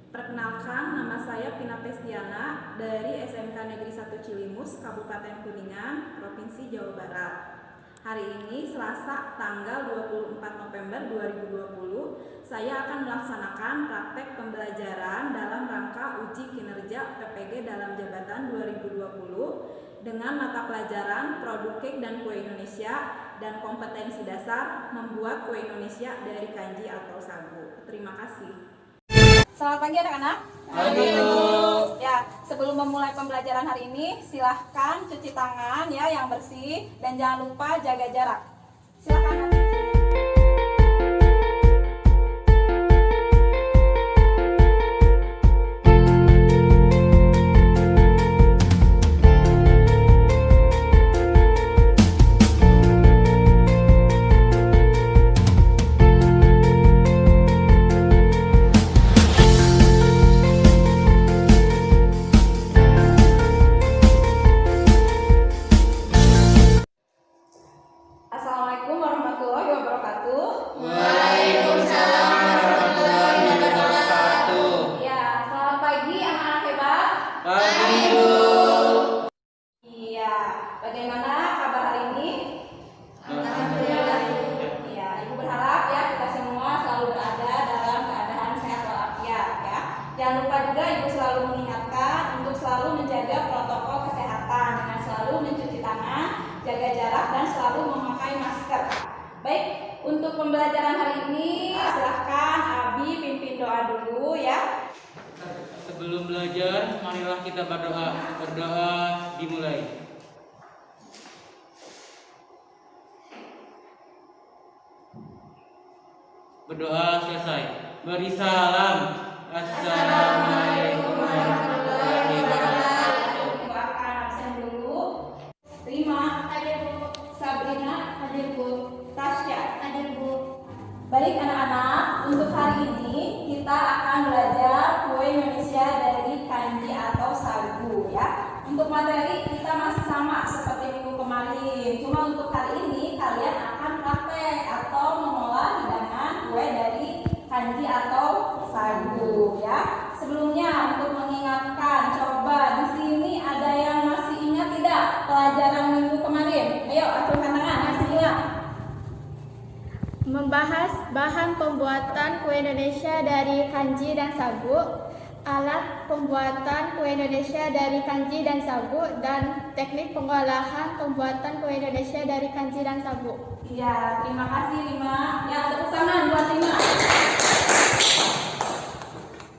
Perkenalkan, nama saya Pina Pestiana dari SMK Negeri 1 Cilimus, Kabupaten Kuningan, Provinsi Jawa Barat. Hari ini, Selasa, tanggal 24 November 2020, saya akan melaksanakan praktek pembelajaran dalam rangka uji kinerja PPG dalam jabatan 2020 dengan mata pelajaran Produk Cake dan Kue Indonesia dan kompetensi dasar membuat kue Indonesia dari kanji atau sagu. Terima kasih. Selamat pagi anak-anak. Pagi. Ya, sebelum memulai pembelajaran hari ini, silahkan cuci tangan ya yang bersih dan jangan lupa jaga jarak. Silahkan. Assalamualaikum warahmatullahi wabarakatuh. Waalaikumsalam warahmatullahi wabarakatuh. Ya, selamat pagi anak-anak hebat. Pagi, Bu. Iya, bagaimana kabar hari ini? Alhamdulillah. Iya, Ibu berharap ya kita semua selalu berada dalam keadaan sehat walafiat ya. Jangan lupa juga Ibu selalu mengingatkan untuk selalu menjaga protokol kesehatan dengan selalu mencuci tangan, jaga jarak dan selalu memakai masker. Baik, untuk pembelajaran hari ini silahkan Abi pimpin doa dulu ya. Sebelum belajar, marilah kita berdoa. Berdoa dimulai. Berdoa selesai. Beri salam. Assalamualaikum warahmatullahi wabarakatuh. Doakan absen dulu. Rima, hadir Bu. Sabrina, hadir Bu. Tasya, hadir Bu. Baik anak-anak, untuk hari ini kita akan belajar kue Indonesia dari kanji atau sagu ya. Untuk materi kita masih sama seperti minggu kemarin. Cuma untuk hari ini kalian akan praktek atau mengolah hidangan kue dari kanji atau sagu ya. Sebelumnya untuk mengingatkan, coba di sini ada yang masih ingat tidak pelajaran minggu kemarin? Ayo acungkan tangan, masih ingat? Membahas bahan pembuatan kue Indonesia dari kanji dan sagu, alat pembuatan kue Indonesia dari kanji dan sagu, dan teknik pengolahan pembuatan kue Indonesia dari kanji dan sagu. Iya, terima kasih Rima. Ya, tepuk tangan buat Rima.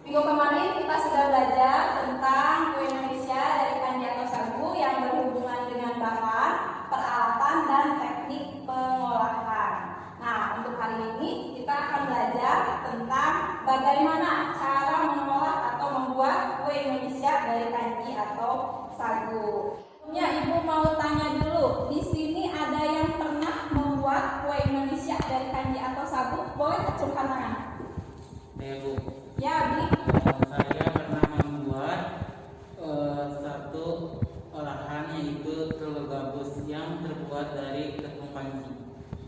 Minggu kemarin kita sudah belajar tentang kue Indonesia dari kanji atau sagu yang berhubungan dengan bahan, peralatan, dan teknik pengolahan. Nah, untuk hari ini kita akan belajar tentang bagaimana cara mengolah atau membuat kue Indonesia dari kanji atau sagu. Sebelumnya Ibu mau tanya dulu, di sini ada yang pernah membuat kue Indonesia dari kanji atau sagu? Boleh acungkan tangan. Ya, Bu. Ya, Abi. Saya pernah membuat satu olahan yaitu telur gabus yang terbuat dari tepung panci.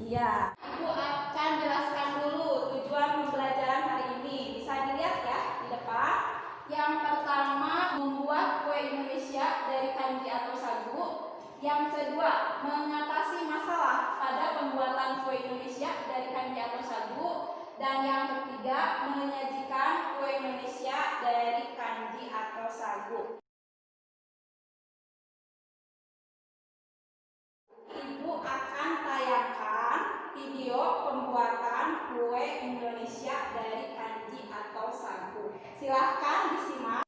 Iya. Ibu akan jelaskan dulu tujuan pembelajaran hari ini. Bisa dilihat ya di depan. Yang pertama, membuat kue Indonesia dari kanji atau sagu. Yang kedua, mengatasi masalah pada pembuatan kue Indonesia dari kanji atau sagu. Dan yang ketiga, menyajikan kue Indonesia dari kanji atau sagu. Ibu akan tayangkan video pembuatan kue Indonesia dari kanji atau sagu. Silahkan disimak.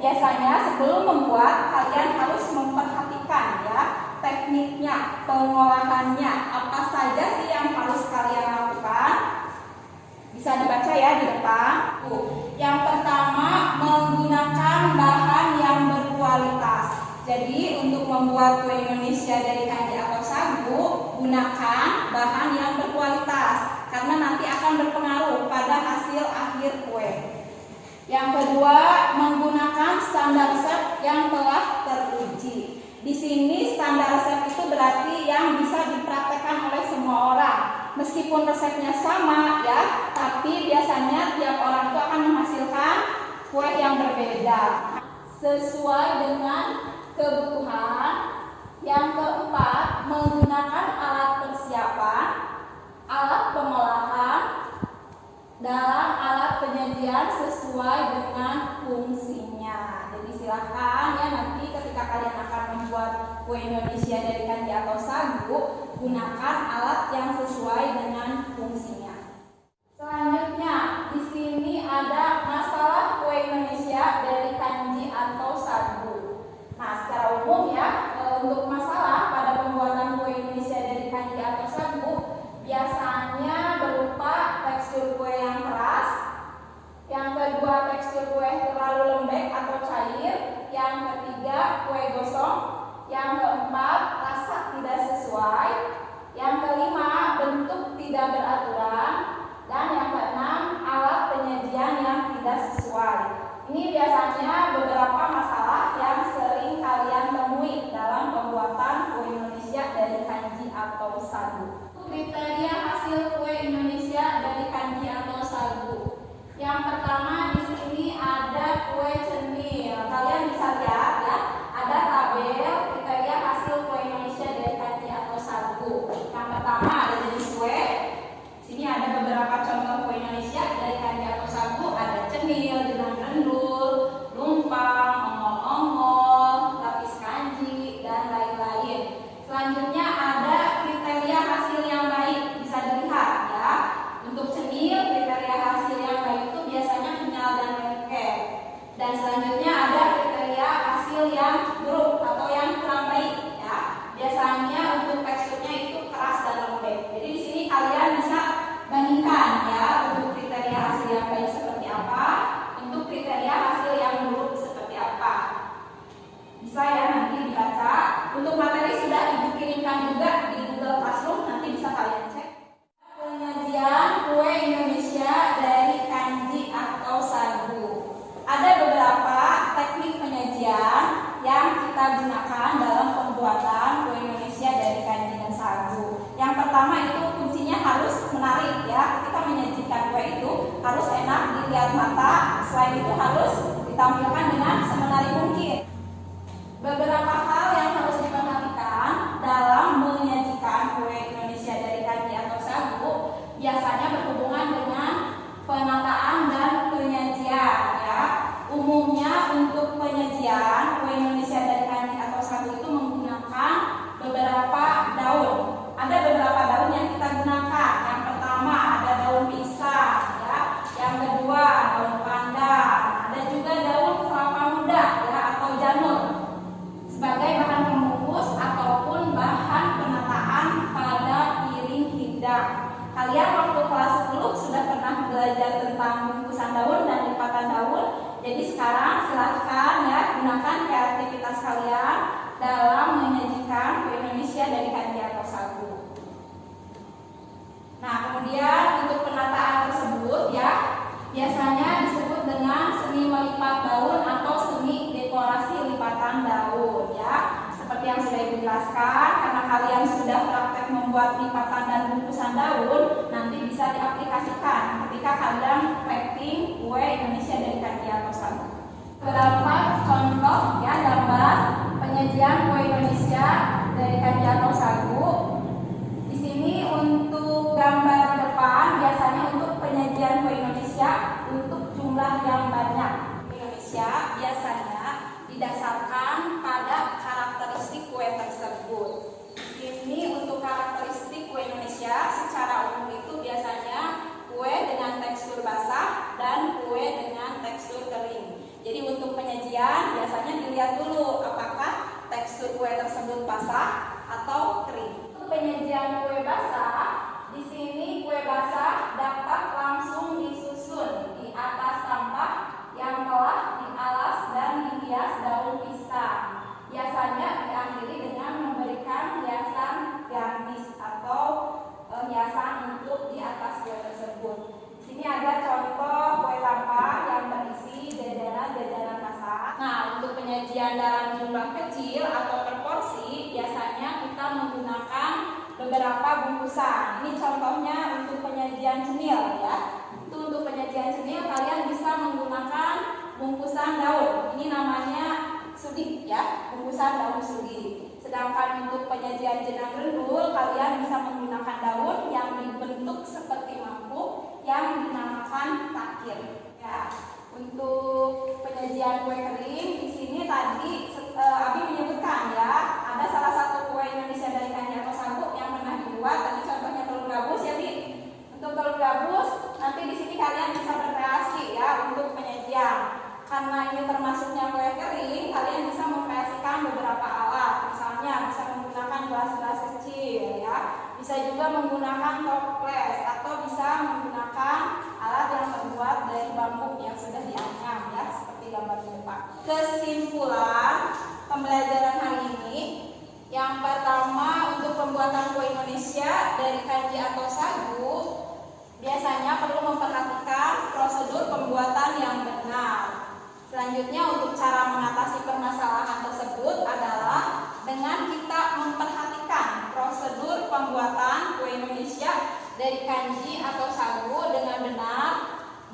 biasanya sebelum membuat kalian harus memperhatikan ya tekniknya, pengolahannya, apa saja sih yang harus kalian lakukan. Bisa dibaca ya di depan. Yang pertama, menggunakan bahan yang berkualitas. Jadi untuk membuat kue Indonesia dari kanji atau sagu, gunakan bahan yang berkualitas karena nanti akan berpengaruh pada hasil akhir kue. Yang kedua, menggunakan standar resep yang telah teruji. Di sini standar resep itu berarti yang bisa dipraktekkan oleh semua orang. Meskipun resepnya sama ya, tapi biasanya tiap orang itu akan menghasilkan kue yang berbeda sesuai dengan kebutuhan. Yang keempat, menggunakan alat persiapan, alat pengolahan dalam alat penyajian sesuai dengan fungsinya. Jadi silahkan ya nanti ketika kalian akan membuat kue Indonesia dari kanji atau sagu, gunakan alat yang sesuai dengan fungsinya. Selanjutnya, di sini ada masalah kue Indonesia dari kanji atau sagu. Nah, secara umum ya, untuk masalah pada pembuatan kue Indonesia dari kanji atau sagu biasanya berupa tekstur kue yang keras, yang kedua tekstur kue terlalu lembek atau cair, yang ketiga kue gosong, yang keempat rasa tidak sesuai, yang kelima bentuk tidak beraturan, dan yang keenam alat penyajian yang tidak sesuai. Ini biasanya beberapa masalah yang sering kalian temui dalam pembuatan kue Indonesia dari kanji atau sagu. Kriteria hasil kue Indonesia dari kanji atau sagu. Yang pertama di sini ada kue cenil. Kalian bisa lihat ya, ada tabel kriteria hasil kue Indonesia dari kanji atau sagu. Yang pertama ada jenis kue. Sini ada beberapa contoh kue Indonesia dari kanji atau sagu. Ada cenil, jenang rendul, lumpang, ongol-ongol, lapis kanji, dan lain-lain. Selanjutnya ada kriteria hasil yang baik. Bisa dilihat ya. Untuk cenil, kriteria hasil yang baik itu biasanya kenyal dan lengket. Dan selanjutnya ada kriteria hasil yang buruk atau yang kurang baik ya. Biasanya untuk teksturnya itu keras dan lembek. Jadi di sini kalian bisa bandingkan ya untuk kriteria hasil yang baik seperti apa, untuk kriteria hasil yang buruk seperti apa. Bisa ya nanti dibaca. Untuk materi sudah ibu kirimkan juga di Google Classroom, nanti bisa kalian cek. Penyajian kue Indonesia dari kanji atau sagu. Ada beberapa teknik penyajian yang kita gunakan dalam pembuatan kue Indonesia dari kanji dan sagu. Yang pertama itu kuncinya harus menarik ya. Ketika menyajikan kue itu harus enak dilihat mata. Selain itu harus ditampilkan dengan semenarik mungkin. Beberapa hal yang harus diperhatikan dalam menyajikan kue Indonesia dari kanji atau sagu biasanya berhubungan dengan penataan dan penyajian ya. Umumnya untuk penyajian kue Indonesia dari kanji atau sagu itu menggunakan beberapa daun. Ada beberapa daun yang kita gunakan. Yang pertama ada daun pisang ya. Yang kedua daun pandan. Ada juga daun kelapa muda ya atau janur sebagai bahan pembungkus ataupun bahan penataan pada piring hidangan. Kalian waktu kelas 10 sudah pernah belajar tentang bungkusan daun dan lipatan daun. Jadi sekarang silahkan ya gunakan kreativitas kalian dalam menyajikan kue Indonesia dari kanji atau sagu. Nah, kemudian untuk penataan tersebut ya biasanya disebut dengan seni melipat daun atau seni dekorasi lipatan daun ya. Seperti yang sudah Ibu jelaskan, karena kalian sudah praktek membuat lipatan dan bungkusan daun, nanti bisa diaplikasikan ketika kalian packing kue Indonesia dari kanji atau sagu. Beberapa contoh ya gambar penyajian kue Indonesia dari kanji atau sagu. Di sini untuk gambar depan biasanya untuk penyajian kue Indonesia untuk jumlah yang banyak. Indonesia biasanya didasarkan pada karakteristik kue tersebut. Ini untuk karakteristik kue Indonesia secara umum itu biasanya kue dengan tekstur basah dan kue dengan tekstur kering. Jadi untuk penyajian penyajian biasanya dilihat dulu apakah tekstur kue tersebut basah atau kering. Penyajian kue basah, di sini kue basah dapat langsung disusun di atas sampah yang telah dialas dan dihias daun pisang. Biasanya diakhiri dengan memberikan hiasan garnish atau hiasan untuk di atas kue tersebut. Di sini ada contoh kue tampa yang berisi jajanan-jajanan basah. Nah, untuk penyajian dalam jumlah kecil atau per porsi, biasanya kita menggunakan beberapa bungkusan. Ini contohnya untuk penyajian cemil ya. Itu untuk penyajian cemil kalian bisa menggunakan bungkusan daun. Ini namanya sudi ya, bungkusan daun sudi. Sedangkan untuk penyajian jenang rendul, kalian bisa menggunakan daun yang dibentuk seperti mangkuk yang dinamakan takir. Ya, untuk penyajian kue kering di sini tadi Abi menyebutkan ya, ada salah satu kue Indonesia dari kanji atau sagu yang pernah dibuat. Tadi contohnya telur gabus ya, Bi. Untuk telur gabus, nanti di sini kalian bisa berkreasi ya untuk penyajian. Karena ini termasuknya kue kering, kalian bisa mengkreasikan beberapa alat. Misalnya bisa menggunakan gelas-gelas kecil ya, bisa juga menggunakan toples atau bisa menggunakan alat yang terbuat dari bambu yang sudah dianyam ya, seperti gambar di depan. Kesimpulan pembelajaran hari ini, yang pertama untuk pembuatan kue Indonesia dari kanji atau sagu, biasanya perlu memperhatikan prosedur pembuatan yang benar. Selanjutnya untuk cara mengatasi permasalahan tersebut adalah dengan kita memperhatikan prosedur pembuatan kue Indonesia dari kanji atau sagu dengan benar,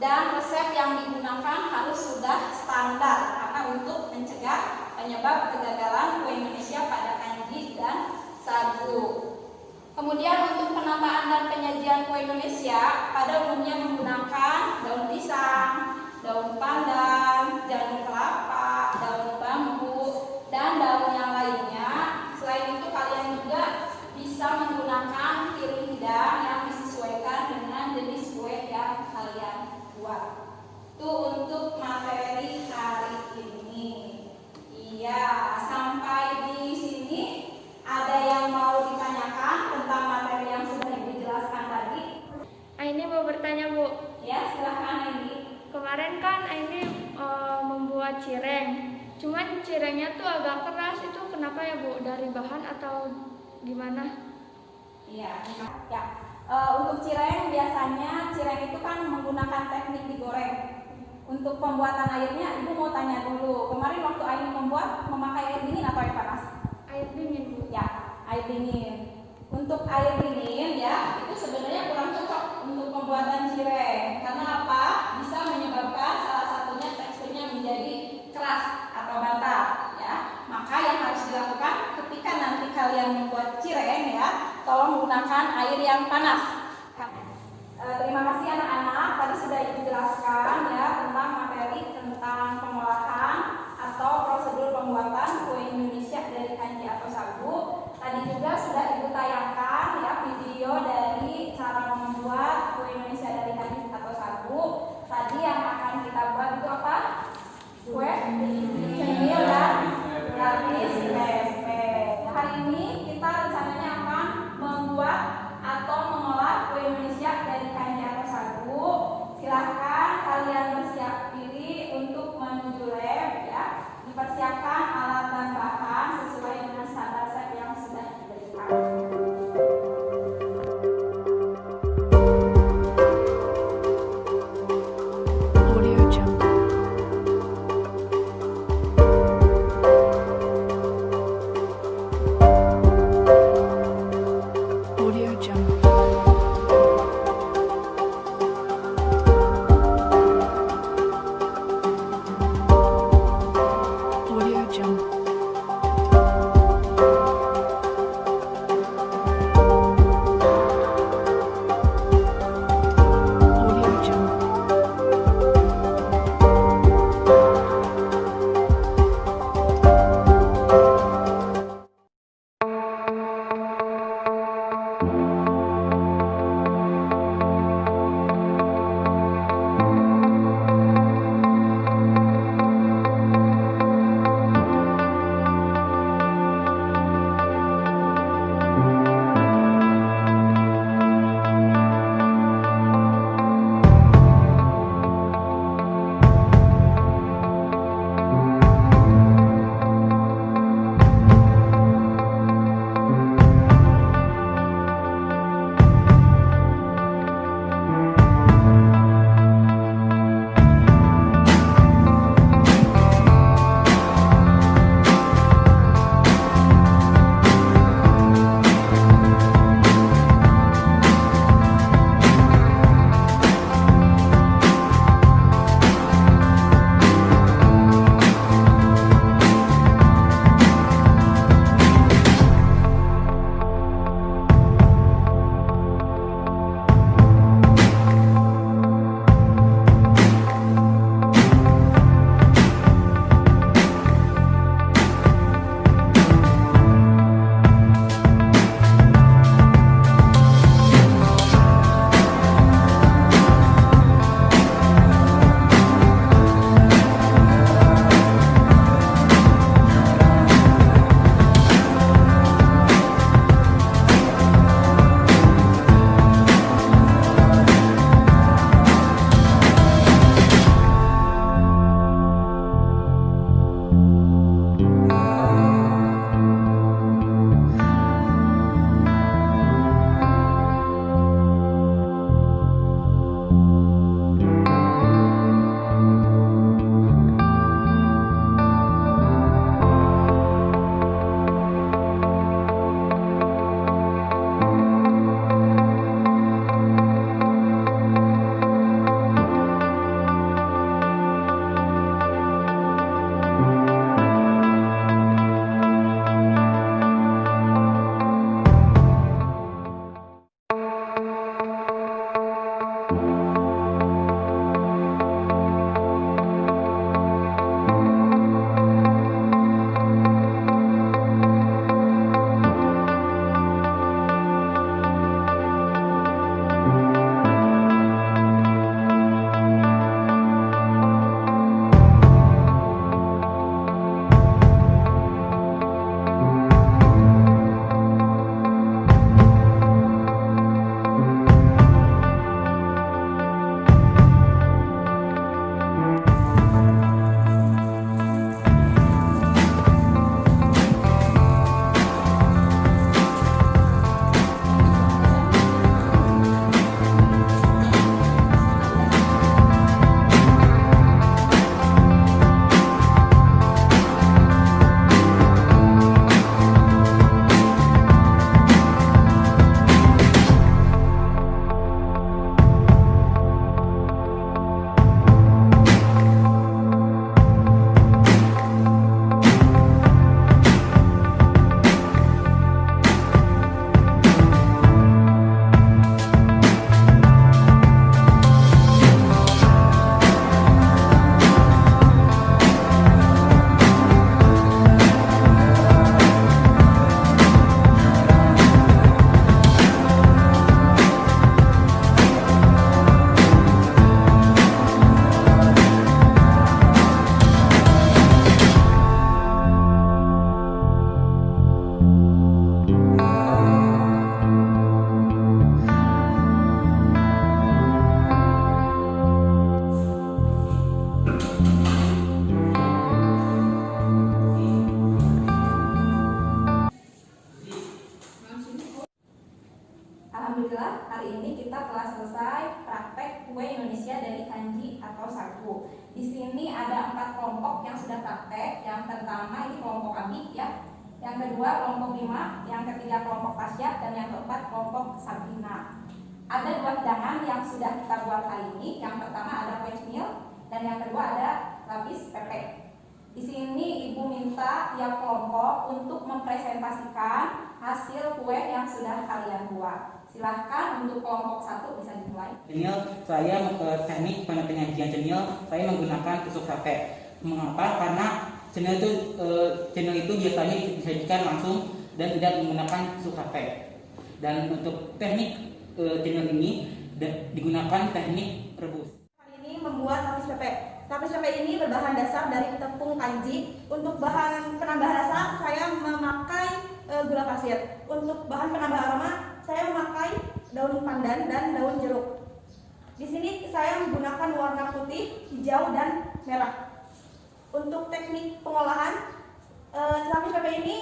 dan resep yang digunakan harus sudah standar karena untuk mencegah penyebab kegagalan kue Indonesia pada kanji dan sagu. Kemudian untuk penataan dan penyajian kue Indonesia pada umumnya menggunakan daun pisang, daun pandan, janur kelapa, daun bambu, dan daun yang lainnya. Selain itu kalian juga bisa menggunakan piring hidang yang disesuaikan dengan jenis kue yang kalian buat. Itu untuk materi hari ini. Iya, sampai di sini ada yang mau ditanyakan tentang materi yang sudah Ibu jelaskan tadi? Aini mau bertanya, Bu. Ya, silahkan Aini. Kemarin kan Aini membuat cireng. Cuman cirengnya tuh agak keras, itu kenapa ya, Bu? Dari bahan atau gimana? Iya, ya. Untuk cireng biasanya cireng itu kan menggunakan teknik digoreng. Untuk pembuatan airnya, Ibu mau tanya dulu. Kemarin waktu Aini membuat memakai air dingin atau air panas? Air dingin, Bu. Ya, air dingin. Untuk air dingin ya, itu sebenarnya kurang cocok untuk pembuatan cireng. Karena apa? Bisa menyebabkan salah satunya teksturnya menjadi keras atau bantal ya. Maka yang harus dilakukan ketika nanti kalian membuat cireng ya, tolong gunakan air yang panas. Terima kasih anak-anak, tadi sudah Ibu jelaskan ya tentang materi tentang pengolahan atau prosedur pembuatan kue Indonesia dari kanji atau sagu. Tadi juga sudah Ibu tayangkan ya video dari cara membuat kue Indonesia dari kanji atau sagu. Tadi yang akan kita buat itu apa? Kue cemil dan lapis tempe. Hari ini kita rencananya akan membuat atau mengolah kue Indonesia dari kanji atau sagu. Silahkan kalian bersiap diri untuk menuju lab ya. Dipersiapkan alat dan bahan sesuai dengan standar set yang sudah diberikan. Audio Jungle. Audio Jungle. Audio pertama ini kelompok Abi ya, yang kedua kelompok Rima, yang ketiga kelompok Tasya, dan yang keempat kelompok Sabrina. Ada 2 hidangan yang sudah kita buat hari ini. Yang pertama ada kue cemil dan yang kedua ada lapis pepek. Di sini Ibu minta tiap kelompok untuk mempresentasikan hasil kue yang sudah kalian buat. Silahkan untuk kelompok 1 bisa dimulai. Cenil, saya teknik penyajian cenil, saya menggunakan tusuk sate. Mengapa? Karena cenil itu biasanya disajikan langsung dan tidak menggunakan tusuk sate. Dan untuk teknik cenil ini digunakan teknik rebus. Kali ini membuat lapis pepek. Lapis pepek ini berbahan dasar dari tepung kanji. Untuk bahan penambah rasa saya memakai gula pasir. Untuk bahan penambah aroma saya memakai daun pandan dan daun jeruk. Di sini saya menggunakan warna putih, hijau, dan merah. Untuk teknik pengolahan, lapis pepek ini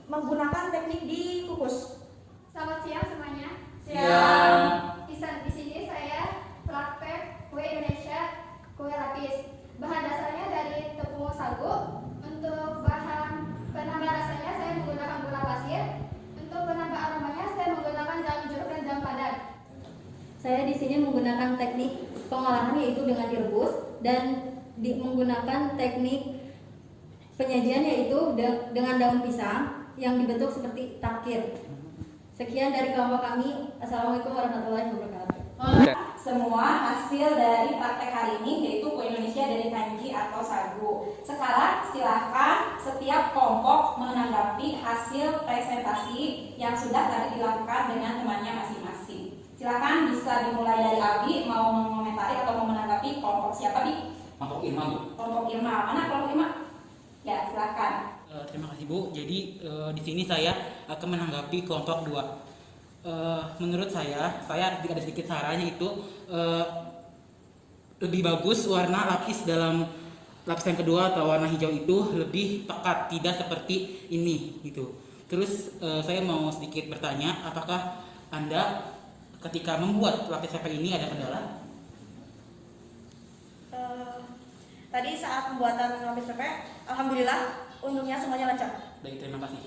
menggunakan teknik dikukus. Selamat siang semuanya. Siang. Di sini saya praktek kue Indonesia, kue lapis. Bahan dasarnya dari tepung sagu. Untuk bahan penambah rasanya saya menggunakan gula pasir. Untuk penambah aromanya saya menggunakan daun jeruk dan daun pandan. Saya di sini menggunakan teknik pengolahan yaitu dengan direbus dan menggunakan teknik penyajian yaitu dengan daun pisang yang dibentuk seperti takir. Sekian dari kelompok kami. Assalamualaikum warahmatullahi wabarakatuh. Semua hasil dari praktek hari ini yaitu kue Indonesia dari kanji atau sagu. Sekarang silahkan setiap kelompok menanggapi hasil presentasi yang sudah tadi dilakukan dengan temannya masing-masing. Silahkan bisa dimulai dari Abi, mau mengomentari atau mau menanggapi kelompok siapa, Bi? Kelompok Irma, Bu. Kelompok Irma. Mana kelompok Irma? Ya, silahkan. Terima kasih, Bu. Jadi di sini saya akan menanggapi kelompok 2. Menurut saya ada sedikit sarannya itu lebih bagus warna lapis dalam lapis yang kedua atau warna hijau itu lebih pekat, tidak seperti ini gitu. Terus saya mau sedikit bertanya, apakah Anda ketika membuat lapis pepek ini ada kendala? Tadi saat pembuatan lapis pepek, alhamdulillah untungnya semuanya lancar. Baik, terima kasih.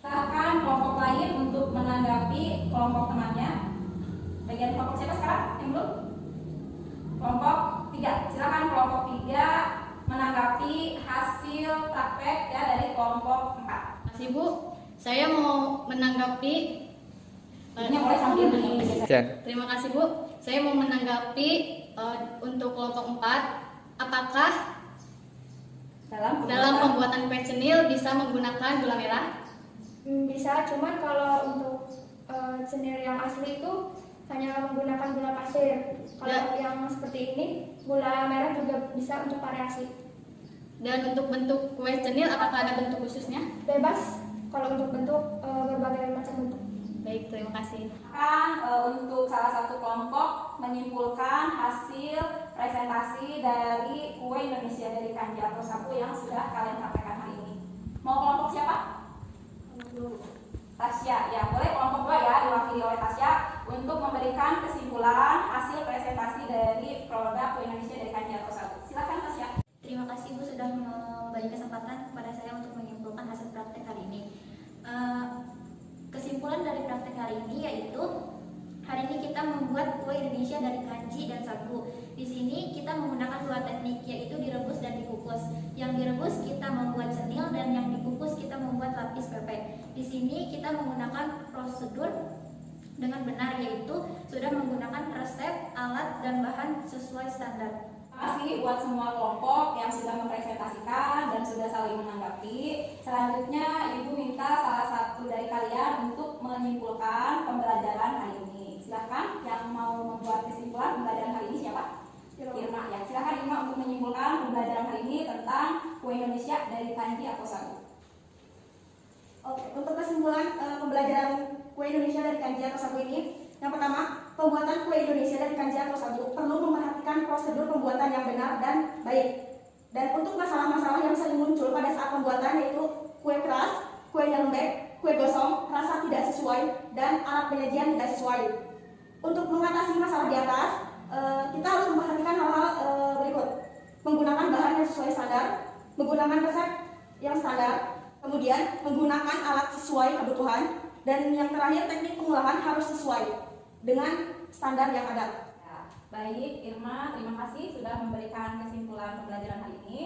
Silakan kelompok lain untuk menanggapi kelompok temannya. Bagian kelompok siapa sekarang? Yang belum? Kelompok 3. Silakan kelompok 3 menanggapi hasil praktek ya dari kelompok 4. Masih Bu, saya mau menanggapi. Ini mulai sambil Terima kasih Bu. Saya mau menanggapi untuk kelompok 4. Apakah dalam pembuatan kue cenil bisa menggunakan gula merah? Bisa, cuman kalau untuk cenil yang asli itu hanya menggunakan gula pasir. Kalau yang seperti ini, gula merah juga bisa untuk variasi. Dan untuk bentuk kue cenil, apakah ada bentuk khususnya? Bebas kalau untuk bentuk berbagai macam bentuk. Baik, terima kasih. Untuk salah satu kelompok menyimpulkan hasil presentasi dari kue Indonesia dari kanji atau sagu yang sudah kalian sampaikan hari ini. Mau kelompok siapa? Tasya, ya boleh kelompok 2 ya diwakili oleh Tasya untuk memberikan kesimpulan hasil presentasi dari produk kue Indonesia dari kanji atau sagu. Silakan Tasya. Terima kasih Bu sudah memberi kesempatan kepada saya untuk menyimpulkan hasil praktek hari ini. Kesimpulan dari praktek hari ini yaitu hari ini kita membuat kue Indonesia dari kanji dan sagu. Di sini kita menggunakan 2 teknik yaitu direbus dan dikukus. Yang direbus kita membuat cenil dan yang dikukus kita membuat lapis pepek. Di sini kita menggunakan prosedur dengan benar yaitu sudah menggunakan resep, alat dan bahan sesuai standar. Terima kasih buat semua kelompok yang sudah mempresentasikan dan sudah saling menanggapi. Selanjutnya Ibu minta salah satu dari kalian untuk menyimpulkan pembelajaran hari ini. Silakan yang mau membuat kesimpulan pembelajaran hari ini siapa? Irma ya. Silakan Irma untuk menyimpulkan pembelajaran hari ini tentang kue Indonesia dari kanji atau sagu. Oke, untuk kesimpulan pembelajaran kue Indonesia dari kanji atau sagu ini, yang pertama, pembuatan kue Indonesia dari kanji atau sagu perlu memperhatikan prosedur pembuatan yang benar dan baik. Dan untuk masalah-masalah yang sering muncul pada saat pembuatan yaitu kue keras, kue yang lembek, kue gosong, rasa tidak sesuai, dan alat penyajian tidak sesuai. Untuk mengatasi masalah di atas, kita harus memperhatikan hal-hal berikut: menggunakan bahan yang sesuai standar, menggunakan resep yang standar, kemudian menggunakan alat sesuai kebutuhan, dan yang terakhir teknik pengolahan harus sesuai dengan standar yang ada. Ya, baik, Irma, terima kasih sudah memberikan kesimpulan pembelajaran hari ini.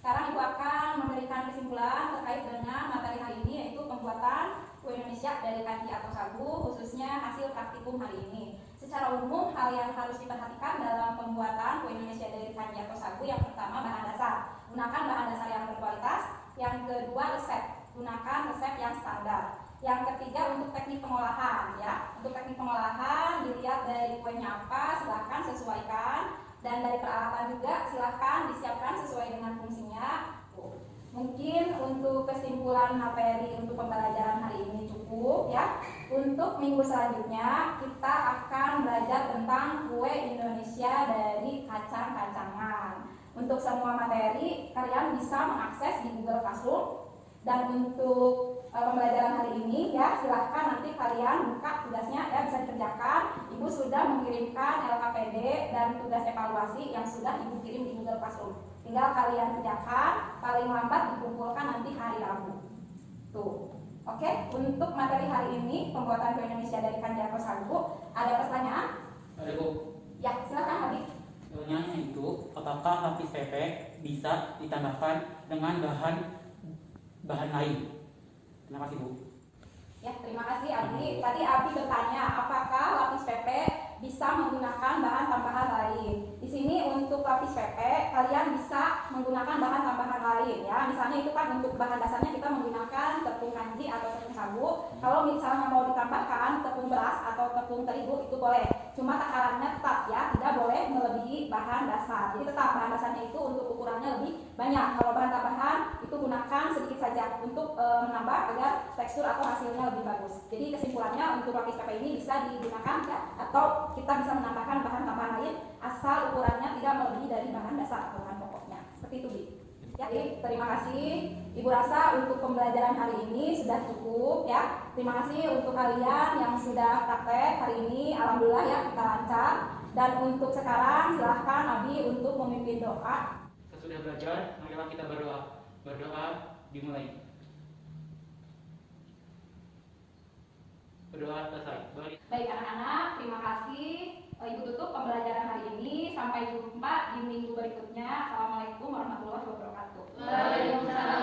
Sekarang Ibu akan memberikan kesimpulan terkait dengan materi hari ini, yaitu pembuatan kue Indonesia dari kanji atau sagu, khususnya hasil praktikum hari ini. Secara umum, hal yang harus diperhatikan dalam pembuatan kue Indonesia dari kanji atau sagu, yang pertama bahan dasar. Gunakan bahan dasar yang berkualitas. Yang kedua, resep. Gunakan resep yang standar. Yang ketiga, untuk teknik pengolahan, ya. Untuk teknik pengolahan dilihat dari kuenya apa, silahkan sesuaikan, dan dari peralatan juga silahkan disiapkan sesuai dengan fungsinya. Mungkin untuk kesimpulan materi untuk pembelajaran hari ini cukup, ya. Untuk minggu selanjutnya kita akan belajar tentang kue Indonesia dari kacang-kacangan. Untuk semua materi kalian bisa mengakses di Google Classroom. Dan untuk pembelajaran hari ini, ya, silahkan nanti kalian buka tugasnya, ya, bisa dikerjakan. Ibu sudah mengirimkan LKPD dan tugas evaluasi yang sudah Ibu kirim di Google Classroom. Tinggal kalian kerjakan, paling lambat dikumpulkan nanti hari Rabu. Tuh, oke. Untuk materi hari ini, pembuatan kue Indonesia dari kanji atau sagu, ada pertanyaan? Ada, Bu. Ya, silakan Habib. Pertanyaannya itu, apakah lapis PP bisa ditambahkan dengan bahan lain? Terima kasih, Bu. Ya, terima kasih Abi. Tadi Abi bertanya, apakah lapis PP bisa menggunakan bahan tambahan lain? Di sini untuk lapis PP, kalian bisa menggunakan bahan tambahan lain, ya. Misalnya itu kan untuk bahan dasarnya kita menggunakan tepung kanji atau tepung sagu. Kalau misalnya mau ditambahkan tepung beras atau tepung terigu itu boleh. Cuma takarannya tetap, ya, tidak boleh melebihi bahan dasar. Jadi tetap bahan dasarnya itu untuk ukurannya lebih banyak. Kalau bahan tambahan itu gunakan sedikit saja untuk menambah agar tekstur atau hasilnya lebih bagus. Jadi kesimpulannya untuk lapis PP ini bisa digunakan, ya, atau kita bisa menambahkan bahan tambahan lain asal ukurannya tidak melebihi dari bahan dasar atau bahan pokoknya. Seperti itu, Bi. Ya, jadi terima kasih. Ibu rasa untuk pembelajaran hari ini sudah cukup, ya. Terima kasih untuk kalian yang sudah praktek hari ini. Alhamdulillah, ya, kita lancar. Dan untuk sekarang silahkan Abi untuk memimpin doa. Sesudah belajar, marilah kita berdoa. Berdoa dimulai. Berdoa selesai. Baik anak-anak, terima kasih. Ibu tutup pembelajaran hari ini. Sampai jumpa di minggu berikutnya. Assalamualaikum warahmatullahi wabarakatuh. Waalaikumsalam